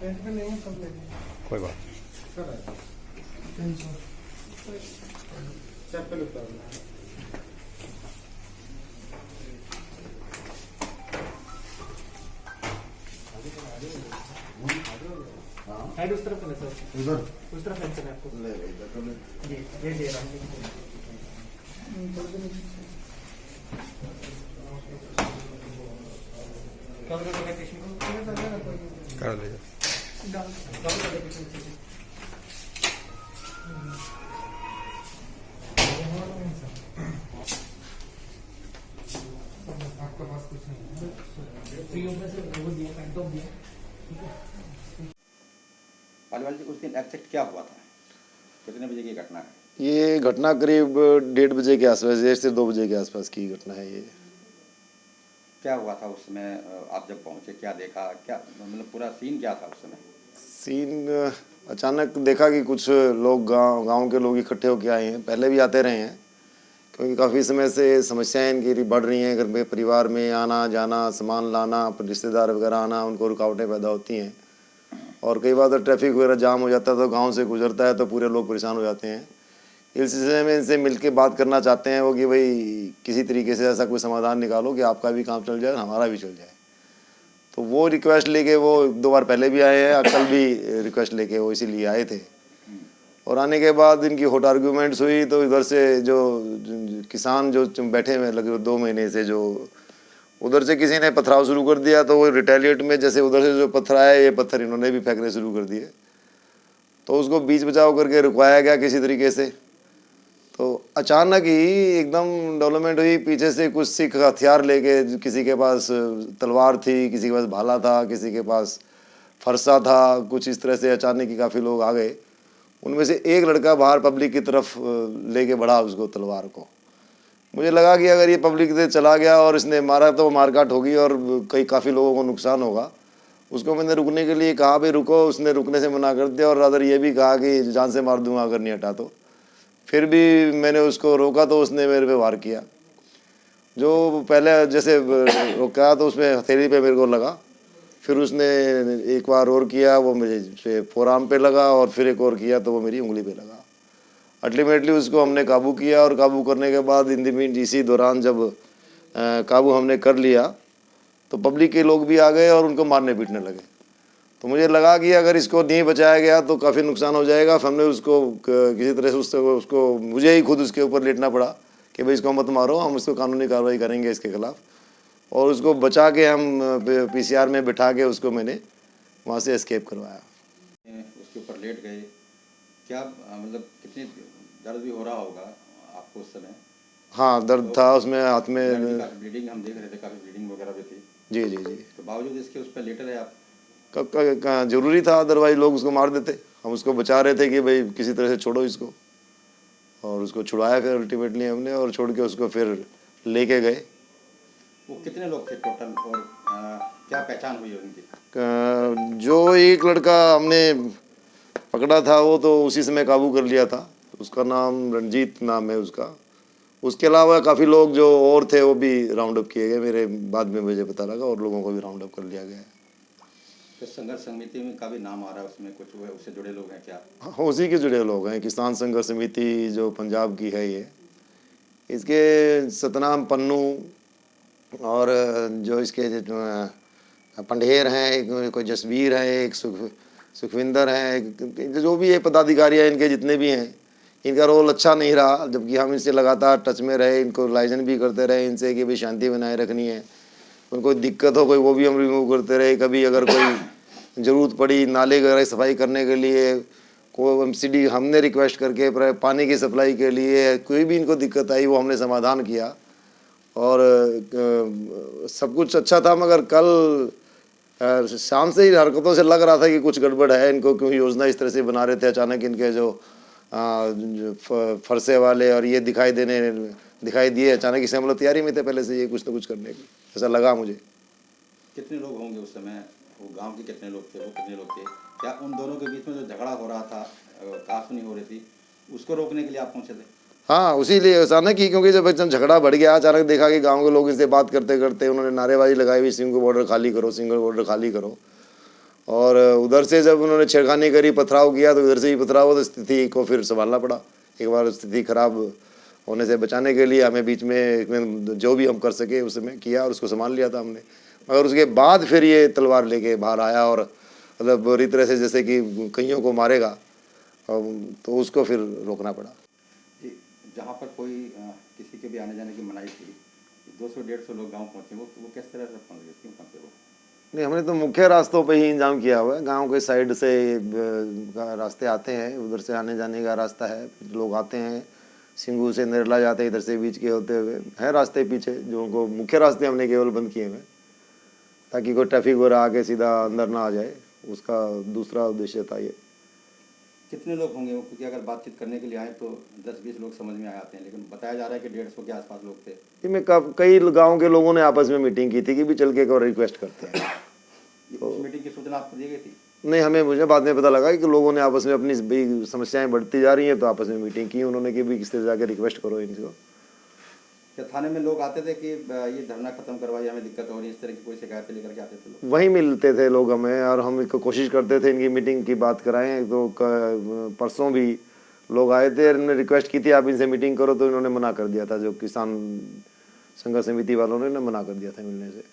कोई बात हेड उस तरफ है सर, उधर उस तरफ है आपको ले ले इधर तो ले जी ये दे रहा हूँ। कब करेगा टेस्ट कर लीजिए। आपके पास कुछ नहीं है फ्री ऑफ से वो दिया पेंट ऑफ दिया। पालीवाल जी, उस दिन एग्जैक्ट क्या हुआ था, कितने बजे की घटना है? ये घटना करीब 1:30 बजे के आसपास, 1 से 2 बजे के आसपास की घटना है ये। क्या हुआ था उस समय, आप जब पहुंचे क्या देखा, क्या मतलब पूरा सीन क्या था उस समय? सीन अचानक देखा कि कुछ लोग गांव के लोग इकट्ठे होकर आए हैं, पहले भी आते रहे हैं क्योंकि काफ़ी समय से समस्याएं इनकी बढ़ रही हैं। घर में परिवार में आना जाना, सामान लाना, रिश्तेदार वगैरह आना, उनको रुकावटें पैदा होती हैं और कई बार तो ट्रैफिक वगैरह जाम हो जाता है तो गांव से गुजरता है तो पूरे लोग परेशान हो जाते हैं। इस सिलसिले में इनसे मिल के बात करना चाहते हैं वो कि भाई किसी तरीके से ऐसा कोई समाधान निकालो कि आपका भी काम चल जाए, हमारा भी चल जाए। तो वो रिक्वेस्ट लेके वो 2 बार पहले भी आए हैं, कल भी रिक्वेस्ट लेके वो इसीलिए आए थे। और आने के बाद इनकी हॉट आर्ग्यूमेंट्स हुई तो इधर से जो किसान जो बैठे हुए लगे 2 महीने से, जो उधर से किसी ने पथराव शुरू कर दिया तो वो रिटेलिएट में जैसे उधर से जो पत्थर आए ये पत्थर इन्होंने भी फेंकने शुरू कर दिए। तो उसको बीच बचाव करके रुकवाया गया किसी तरीके से। तो अचानक ही एकदम डेवलपमेंट हुई, पीछे से कुछ सिख हथियार लेके, किसी के पास तलवार थी, किसी के पास भाला था, किसी के पास फरसा था, कुछ इस तरह से अचानक ही काफ़ी लोग आ गए। उनमें से एक लड़का बाहर पब्लिक की तरफ लेके बढ़ा उसको तलवार को। मुझे लगा कि अगर ये पब्लिक से चला गया और इसने मारा तो मारकाट होगी और काफ़ी लोगों को नुकसान होगा। उसको मैंने रुकने के लिए कहा भाई रुको, उसने रुकने से मना कर दिया और रादर ये भी कहा कि जान से मार दूंगा अगर नहीं हटा तो। फिर भी मैंने उसको रोका तो उसने मेरे पे वार किया। जो पहले जैसे रोका तो उसमें हथेली पे मेरे को लगा, फिर उसने एक बार और किया, वो मेरे फोरआर्म पे लगा और फिर एक और किया तो वो मेरी उंगली पे लगा। अल्टीमेटली उसको हमने काबू किया और काबू करने के बाद इसी दौरान जब काबू हमने कर लिया तो पब्लिक के लोग भी आ गए और उनको मारने पीटने लगे। तो मुझे लगा कि अगर इसको नहीं बचाया गया तो काफ़ी नुकसान हो जाएगा। फिर हमने उसको किसी तरह से उसको मुझे ही खुद उसके ऊपर लेटना पड़ा कि भाई इसको मत मारो, हम उसको कानूनी कार्रवाई करेंगे इसके खिलाफ। और उसको बचा के हम पीसीआर में बिठा के उसको मैंने वहाँ से एस्केप करवाया। उसके ऊपर लेट गए, क्या मतलब कितनी दर्द भी हो रहा होगा आपको उस समय? हाँ दर्द तो था उसमें, हाथ में काफ़ी ब्लीडिंग हम देख रहे थे, काफ़ी ब्लीडिंग वगैरह भी थी। जी जी जी। तो बावजूद इसके उस पर लेटे रहे आप? जरूरी था, अदरवाइज लोग उसको मार देते। हम उसको बचा रहे थे कि भाई किसी तरह से छोड़ो इसको, और उसको छुड़ाया फिर अल्टीमेटली हमने, और छोड़ के उसको फिर लेके गए। वो कितने लोग थे टोटल और क्या पहचान हुई उनकी? जो एक लड़का हमने पकड़ा था वो तो उसी समय काबू कर लिया था, उसका नाम रंजीत नाम है उसका। उसके अलावा काफ़ी लोग जो और थे वो भी राउंड अप किए गए, मेरे बाद में मुझे पता लगा, और लोगों को भी राउंड अप कर लिया गया। तो संघर्ष समिति में का भी नाम आ रहा है उसमें, कुछ वो उससे जुड़े लोग हैं क्या? हाँ उसी के जुड़े लोग हैं। किसान संघर्ष समिति जो पंजाब की है ये, इसके सतनाम पन्नू और जो इसके पंडेर हैं, एक कोई जसवीर है, एक सुखविंदर हैं, जो भी ये पदाधिकारी हैं इनके जितने भी हैं, इनका रोल अच्छा नहीं रहा। जबकि हम इनसे लगातार टच में रहे, इनको लाइजन भी करते रहे इनसे कि भाई शांति बनाए रखनी है, उनको दिक्कत हो कोई वो भी हम रिमूव करते रहे। कभी अगर कोई ज़रूरत पड़ी नाले वगैरह सफाई करने के लिए, को एमसीडी हमने रिक्वेस्ट करके पानी की सप्लाई के लिए कोई भी इनको दिक्कत आई वो हमने समाधान किया और सब कुछ अच्छा था। मगर कल शाम से ही हरकतों से लग रहा था कि कुछ गड़बड़ है, इनको क्यों योजना इस तरह से बना रहे थे। अचानक इनके जो फरसे वाले और ये दिखाई दिए अचानक, इसे हम लोग तैयारी में थे पहले से ये कुछ ना कुछ करने की, ऐसा लगा मुझे। कितने लोग होंगे उस समय, वो गांव के कितने लोग थे, वो कितने लोग थे? क्या उन दोनों के बीच में जो झगड़ा हो रहा था, कहासुनी हो रही थी, उसको रोकने के लिए आप पहुंचे थे? हाँ उसी लिए अचानक ही, क्योंकि जब एकदम झगड़ा बढ़ गया, अचानक देखा कि गांव के लोग इनसे बात करते करते उन्होंने नारेबाजी लगाई हुई, सिंगल बॉर्डर खाली करो, सिंगल बॉर्डर खाली करो। और उधर से जब उन्होंने छेड़खानी करी, पथराव किया, तो उधर से भी पथराव, तो स्थिति को फिर संभालना पड़ा। एक बार स्थिति खराब होने से बचाने के लिए हमें बीच में जो भी हम कर सके उसमें किया और उसको संभाल लिया था हमने। मगर उसके बाद फिर ये तलवार लेके बाहर आया और मतलब बुरी तरह से जैसे कि कईयों को मारेगा, तो उसको फिर रोकना पड़ा। जहाँ पर कोई किसी के भी आने जाने की मनाही थी, 200-150 लोग गांव पहुँचे, वो किस तरह से पहुँच गए, क्यों पहुँचे वो? नहीं, हमने तो मुख्य रास्तों पे ही इंतजाम किया हुआ है। गांव के साइड से रास्ते आते हैं, उधर से आने जाने का रास्ता है, लोग आते हैं, सिंगू से निरला जाते हैं, इधर से बीच के होते हुए हैं रास्ते पीछे, जो को मुख्य रास्ते हमने केवल बंद किए हुए हैं ताकि कोई ट्रैफिक वगैरह आके सीधा अंदर ना आ जाए। उसका दूसरा उद्देश्य था ये। कितने लोग होंगे वो? क्योंकि अगर बातचीत करने के लिए आए तो 10-20 लोग समझ में आते हैं, लेकिन बताया जा रहा है कि 150 के आसपास लोग थे। इनमें कई गांव के लोगों ने आपस में मीटिंग की थी कि भी चल के एक रिक्वेस्ट करते हैं। तो उस मीटिंग की सूचना आपको दी गई थी? नहीं, मुझे बाद में पता लगा कि लोगों ने आपस में अपनी समस्याएं बढ़ती जा रही हैं, तो आपस में मीटिंग की उन्होंने कि भी किस तरह जाके रिक्वेस्ट करो इनको। क्या थाने में लोग आते थे कि ये धरना खत्म करवाइए, हमें दिक्कत हो रही है, इस तरह की कोई शिकायतें लेकर के आते थे लोग? वहीं मिलते थे लोग हमें, और हम इनको कोशिश करते थे इनकी मीटिंग की बात कराएं। तो परसों भी लोग आए थे, इन्होंने रिक्वेस्ट की थी आप इनसे मीटिंग करो, तो इन्होंने मना कर दिया था। जो किसान संघर्ष समिति वालों ने मना कर दिया था मिलने से।